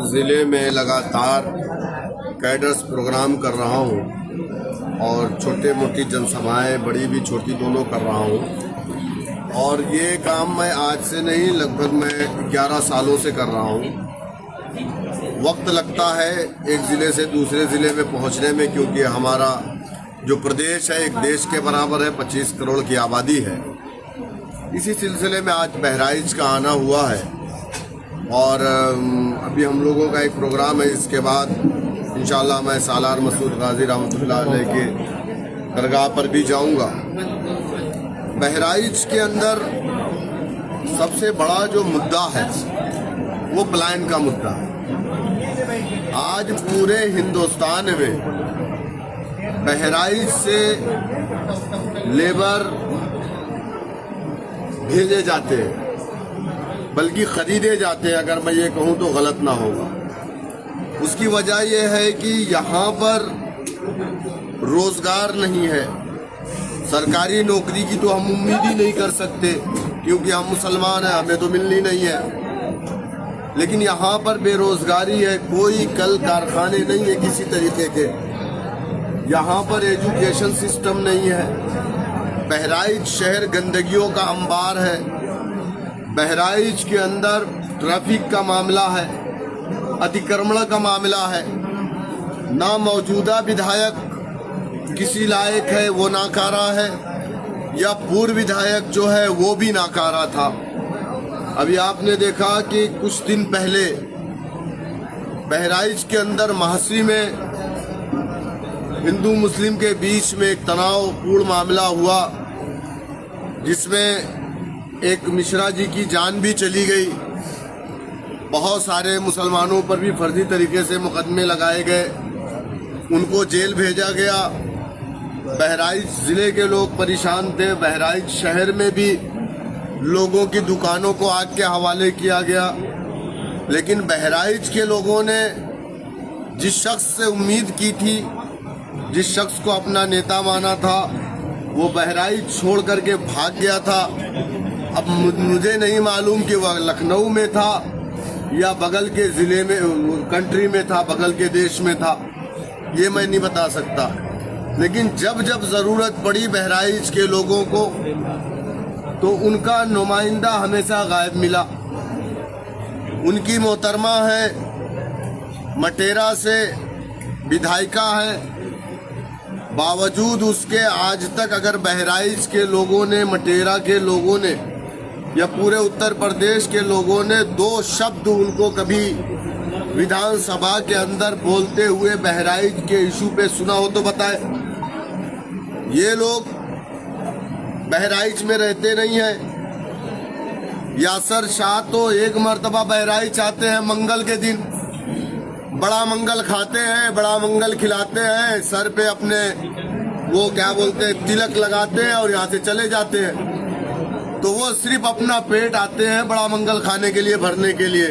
ज़िले में लगातार कैडर्स प्रोग्राम कर रहा हूँ और छोटे मोटी जनसभाएं बड़ी भी छोटी दोनों कर रहा हूँ। और ये काम मैं आज से नहीं, लगभग मैं 11 सालों से कर रहा हूँ। वक्त लगता है एक ज़िले से दूसरे ज़िले में पहुँचने में, क्योंकि हमारा जो प्रदेश है एक देश के बराबर है, 25 करोड़ की आबादी है। इसी सिलसिले में आज बहराइच का आना हुआ है और अभी हम लोगों का एक प्रोग्राम है। इसके बाद इंशाल्लाह मैं सालार मसूद गाजी रहमतुल्लाह अलैह के दरगाह पर भी जाऊंगा। बहराइच के अंदर सबसे बड़ा जो मुद्दा है वो पलायन का मुद्दा है। आज पूरे हिंदुस्तान में बहराइच से लेबर भेजे जाते हैं, बल्कि खरीदे जाते हैं, अगर मैं ये कहूँ तो गलत ना होगा। उसकी वजह यह है कि यहाँ पर रोजगार नहीं है। सरकारी नौकरी की तो हम उम्मीद ही नहीं कर सकते, क्योंकि हम मुसलमान हैं, हमें तो मिलनी नहीं है। लेकिन यहाँ पर बेरोजगारी है, कोई कल कारखाने नहीं है किसी तरीके के। यहाँ पर एजुकेशन सिस्टम नहीं है। बहराइच शहर गंदगियों का अंबार है। बहराइच के अंदर ट्रैफिक का मामला है, अतिक्रमण का मामला है। ना मौजूदा विधायक किसी लायक है, वो नाकारा है, या पूर्व विधायक जो है वो भी नाकारा था। अभी आपने देखा कि कुछ दिन पहले बहराइच के अंदर महासी में हिंदू मुस्लिम के बीच में एक तनावपूर्ण मामला हुआ, जिसमें एक मिश्रा जी की जान भी चली गई। बहुत सारे मुसलमानों पर भी फर्जी तरीके से मुकदमे लगाए गए, उनको जेल भेजा गया। बहराइच ज़िले के लोग परेशान थे। बहराइच शहर में भी लोगों की दुकानों को आग के हवाले किया गया। लेकिन बहराइच के लोगों ने जिस शख्स से उम्मीद की थी, जिस शख्स को अपना नेता माना था, वो बहराइच छोड़ करके भाग गया था। अब मुझे नहीं मालूम कि वह लखनऊ में था या बगल के ज़िले में, कंट्री में था, बगल के देश में था, ये मैं नहीं बता सकता। लेकिन जब जब ज़रूरत पड़ी बहराइच के लोगों को, तो उनका नुमाइंदा हमेशा गायब मिला। उनकी मोहतरमा है, मटेरा से विधायिका है, बावजूद उसके आज तक अगर बहराइच के लोगों ने, मटेरा के लोगों ने या पूरे उत्तर प्रदेश के लोगों ने 2 शब्द उनको कभी विधानसभा के अंदर बोलते हुए बहराइच के इशू पे सुना हो तो बताए। ये लोग बहराइच में रहते नहीं हैं। यासर शाह तो एक मर्तबा बहराइच आते हैं मंगल के दिन, बड़ा मंगल खाते हैं, बड़ा मंगल खिलाते हैं, सर पे अपने वो क्या बोलते हैं तिलक लगाते हैं और यहाँ से चले जाते हैं। तो वो सिर्फ अपना पेट आते हैं बड़ा मंगल खाने के लिए, भरने के लिए।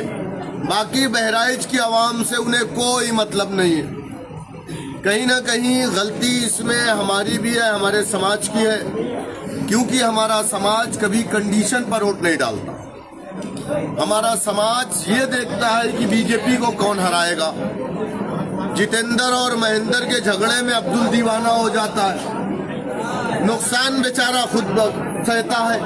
बाकी बहराइच की आवाम से उन्हें कोई मतलब नहीं है। कहीं ना कहीं गलती इसमें हमारी भी है, हमारे समाज की है, क्योंकि हमारा समाज कभी कंडीशन पर वोट नहीं डालता। हमारा समाज ये देखता है कि बीजेपी को कौन हराएगा। जितेंद्र और महेंद्र के झगड़े में अब्दुल दीवाना हो जाता है, नुकसान बेचारा खुद सहता है।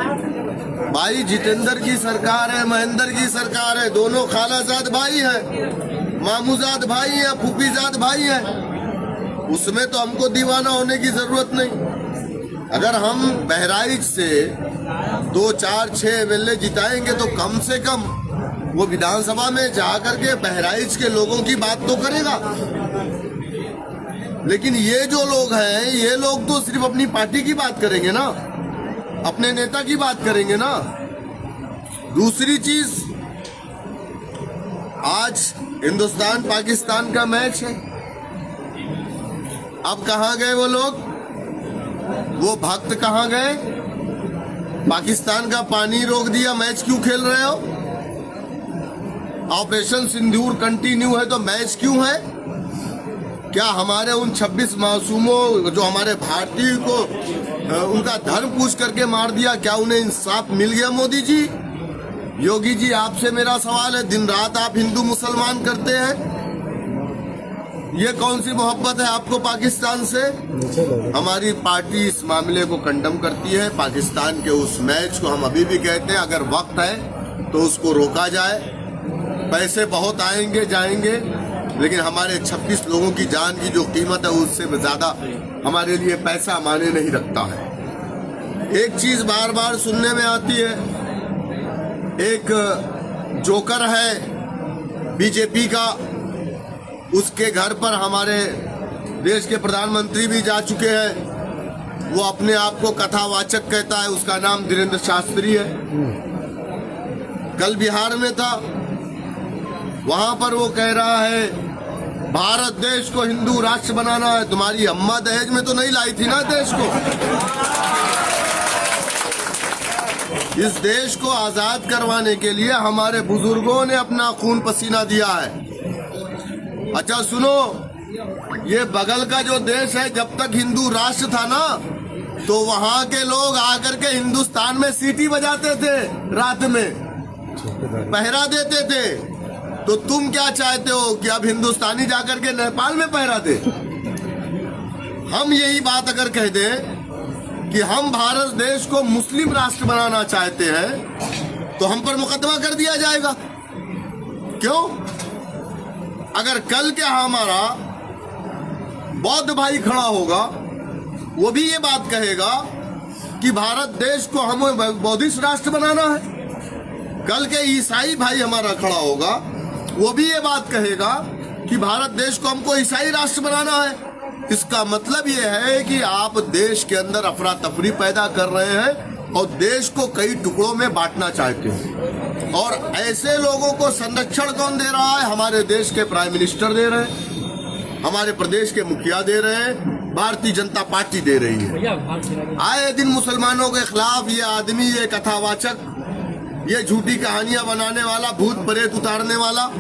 भाई जितेंद्र की सरकार है, महेंद्र की सरकार है, दोनों खालाजाद भाई हैं, मामूजाद भाई हैं, फूफीजाद भाई हैं। उसमें तो हमको दीवाना होने की जरूरत नहीं। अगर हम बहराइच से 2, 4, 6 एमएलए जिताएंगे तो कम से कम वो विधानसभा में जाकर के बहराइच के लोगों की बात तो करेगा। लेकिन ये जो लोग हैं, ये लोग तो सिर्फ अपनी पार्टी की बात करेंगे ना, अपने नेता की बात करेंगे ना। दूसरी चीज, आज हिंदुस्तान पाकिस्तान का मैच है। अब कहाँ गए वो लोग, वो भक्त कहाँ गए? पाकिस्तान का पानी रोक दिया, मैच क्यों खेल रहे हो? ऑपरेशन सिंदूर कंटिन्यू है तो मैच क्यों है? क्या हमारे उन 26 मासूमों जो हमारे भारतीय को उनका धर्म पूछ करके मार दिया, क्या उन्हें इंसाफ मिल गया? मोदी जी, योगी जी, आपसे मेरा सवाल है, दिन रात आप हिंदू मुसलमान करते हैं, ये कौन सी मोहब्बत है आपको पाकिस्तान से? हमारी पार्टी इस मामले को कंडम करती है। पाकिस्तान के उस मैच को हम अभी भी कहते हैं, अगर वक्त है तो उसको रोका जाए। पैसे बहुत आएंगे जाएंगे, लेकिन हमारे 26 लोगों की जान की जो कीमत है उससे ज्यादा हमारे लिए पैसा माने नहीं रखता है। एक चीज बार बार सुनने में आती है, एक जोकर है बीजेपी का, उसके घर पर हमारे देश के प्रधानमंत्री भी जा चुके हैं। वो अपने आप को कथावाचक कहता है, उसका नाम धीरेन्द्र शास्त्री है। कल बिहार में था, वहां पर वो कह रहा है भारत देश को हिंदू राष्ट्र बनाना है। तुम्हारी अम्मा दहेज में तो नहीं लाई थी ना देश को। इस देश को आजाद करवाने के लिए हमारे बुजुर्गों ने अपना खून पसीना दिया है। अच्छा सुनो, ये बगल का जो देश है, जब तक हिंदू राष्ट्र था ना, तो वहां के लोग आकर के हिंदुस्तान में सीटी बजाते थे, रात में पहरा देते थे। तो तुम क्या चाहते हो कि अब हिंदुस्तानी जाकर के नेपाल में पहरा दे? हम यही बात अगर कह दें कि हम भारत देश को मुस्लिम राष्ट्र बनाना चाहते हैं, तो हम पर मुकदमा कर दिया जाएगा। क्यों? अगर कल के हमारा बौद्ध भाई खड़ा होगा, वो भी ये बात कहेगा कि भारत देश को हमें बौद्धिस्ट राष्ट्र बनाना है। कल के ईसाई भाई हमारा खड़ा होगा, वो भी ये बात कहेगा कि भारत देश को हमको ईसाई राष्ट्र बनाना है। इसका मतलब ये है कि आप देश के अंदर अफरा तफरी पैदा कर रहे हैं और देश को कई टुकड़ों में बांटना चाहते हैं। और ऐसे लोगों को संरक्षण कौन दे रहा है? हमारे देश के प्राइम मिनिस्टर दे रहे हैं, हमारे प्रदेश के मुखिया दे रहे हैं, भारतीय जनता पार्टी दे रही है। आए दिन मुसलमानों के खिलाफ ये आदमी, ये कथावाचक, ये झूठी कहानियां बनाने वाला, भूत प्रेत उतारने वाला,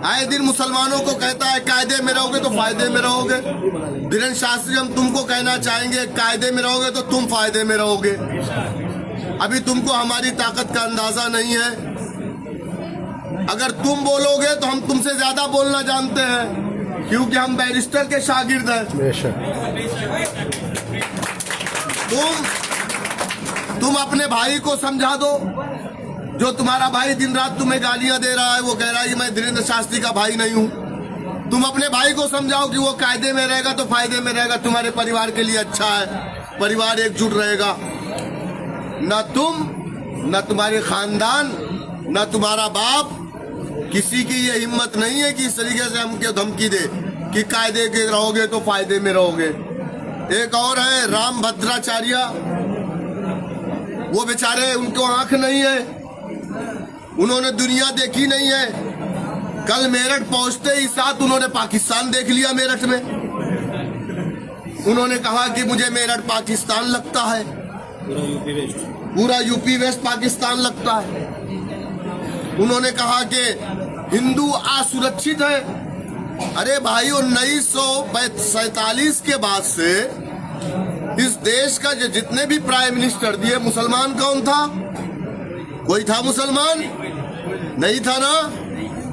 आए दिन मुसलमानों को कहता है कायदे में रहोगे तो फायदे में रहोगे। धीरेन्द्र शास्त्री, हम तुमको कहना चाहेंगे, कायदे में रहोगे तो तुम फायदे में रहोगे। अभी तुमको हमारी ताकत का अंदाजा नहीं है। अगर तुम बोलोगे तो हम तुमसे ज्यादा बोलना जानते हैं, क्योंकि हम बैरिस्टर के शागिर्द हैं। तुम अपने भाई को समझा दो, जो तुम्हारा भाई दिन रात तुम्हें गालियां दे रहा है, वो कह रहा है कि मैं धीरेन्द्र शास्त्री का भाई नहीं हूं। तुम अपने भाई को समझाओ कि वो कायदे में रहेगा तो फायदे में रहेगा, तुम्हारे परिवार के लिए अच्छा है, परिवार एकजुट रहेगा। न तुम, न तुम्हारे खानदान, न तुम्हारा बाप, किसी की ये हिम्मत नहीं है कि इस तरीके से हमको धमकी दे कि कायदे के रहोगे तो फायदे में रहोगे। एक और है राम भद्राचार्य, वो बेचारे, उनको आंख नहीं है, उन्होंने दुनिया देखी नहीं है। कल मेरठ पहुंचते ही साथ उन्होंने पाकिस्तान देख लिया। मेरठ में उन्होंने कहा कि मुझे मेरठ पाकिस्तान लगता है, पूरा यूपी वेस्ट पाकिस्तान लगता है। उन्होंने कहा कि हिंदू असुरक्षित है। अरे भाई, 1947 के बाद से इस देश का जितने भी प्राइम मिनिस्टर दिए, मुसलमान कौन था? कोई था मुसलमान? नहीं था ना।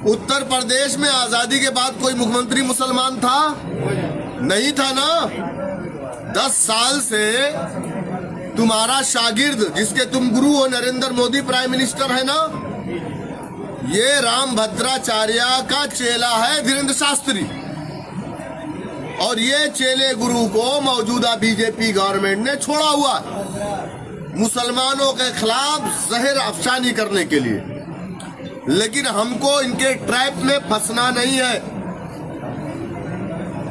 उत्तर प्रदेश में आजादी के बाद कोई मुख्यमंत्री मुसलमान था? नहीं था ना। 10 साल से तुम्हारा शागिर्द, जिसके तुम गुरु हो, नरेंद्र मोदी प्राइम मिनिस्टर है ना, ये राम भद्राचार्य का चेला है धीरेन्द्र शास्त्री। और ये चेले गुरु को मौजूदा बीजेपी गवर्नमेंट ने छोड़ा हुआ मुसलमानों के खिलाफ जहर अफशानी करने के लिए। लेकिन हमको इनके ट्रैप में फंसना नहीं है।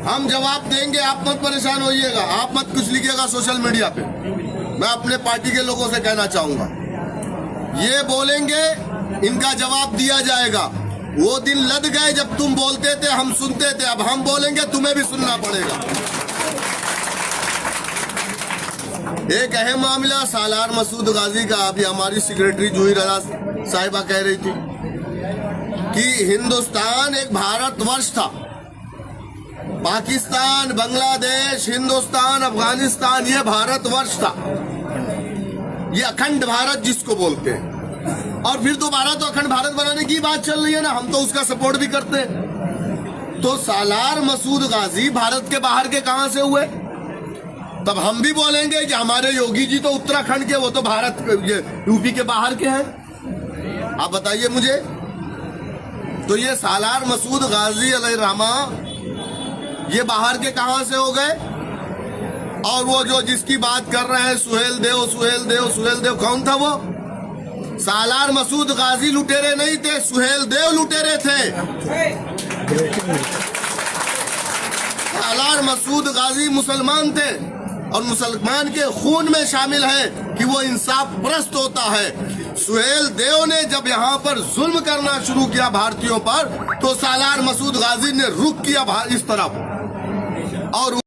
हम जवाब देंगे, आप मत परेशान होइएगा, आप मत कुछ लिखिएगा सोशल मीडिया पे। मैं अपने पार्टी के लोगों से कहना चाहूंगा, ये बोलेंगे, इनका जवाब दिया जाएगा। वो दिन लद गए जब तुम बोलते थे, हम सुनते थे। अब हम बोलेंगे, तुम्हें भी सुनना पड़ेगा। एक अहम मामला सालार मसूद गाजी का, अभी हमारी सेक्रेटरी जूही रजा साहिबा कह रही थी कि हिंदुस्तान एक भारतवर्ष था। पाकिस्तान, बांग्लादेश, हिंदुस्तान, अफगानिस्तान, ये भारतवर्ष था। ये अखंड भारत जिसको बोलते हैं। और फिर दोबारा तो अखंड भारत बनाने की बात चल रही है ना, हम तो उसका सपोर्ट भी करते हैं। तो सालार मसूद गाजी भारत के बाहर के कहां से हुए? तब हम भी बोलेंगे कि हमारे योगी जी तो उत्तराखंड के, वो तो भारत यूपी के बाहर के हैं। आप बताइए मुझे। तो ये सालार मसूद गाजी अलैहिर्रहमा ये बाहर के कहां से हो गए? और वो जो जिसकी बात कर रहे हैं सुहेल देव, सुहेल देव, सुहेल देव, कौन था वो? सालार मसूद गाजी लुटेरे नहीं थे, सुहेल देव लुटेरे थे। सालार मसूद गाजी मुसलमान थे और मुसलमान के खून में शामिल है कि वो इंसाफ परस्त होता है। सुहेल देव ने जब यहाँ पर जुल्म करना शुरू किया भारतीयों पर, तो सालार मसूद गाजी ने रुख किया इस तरफ और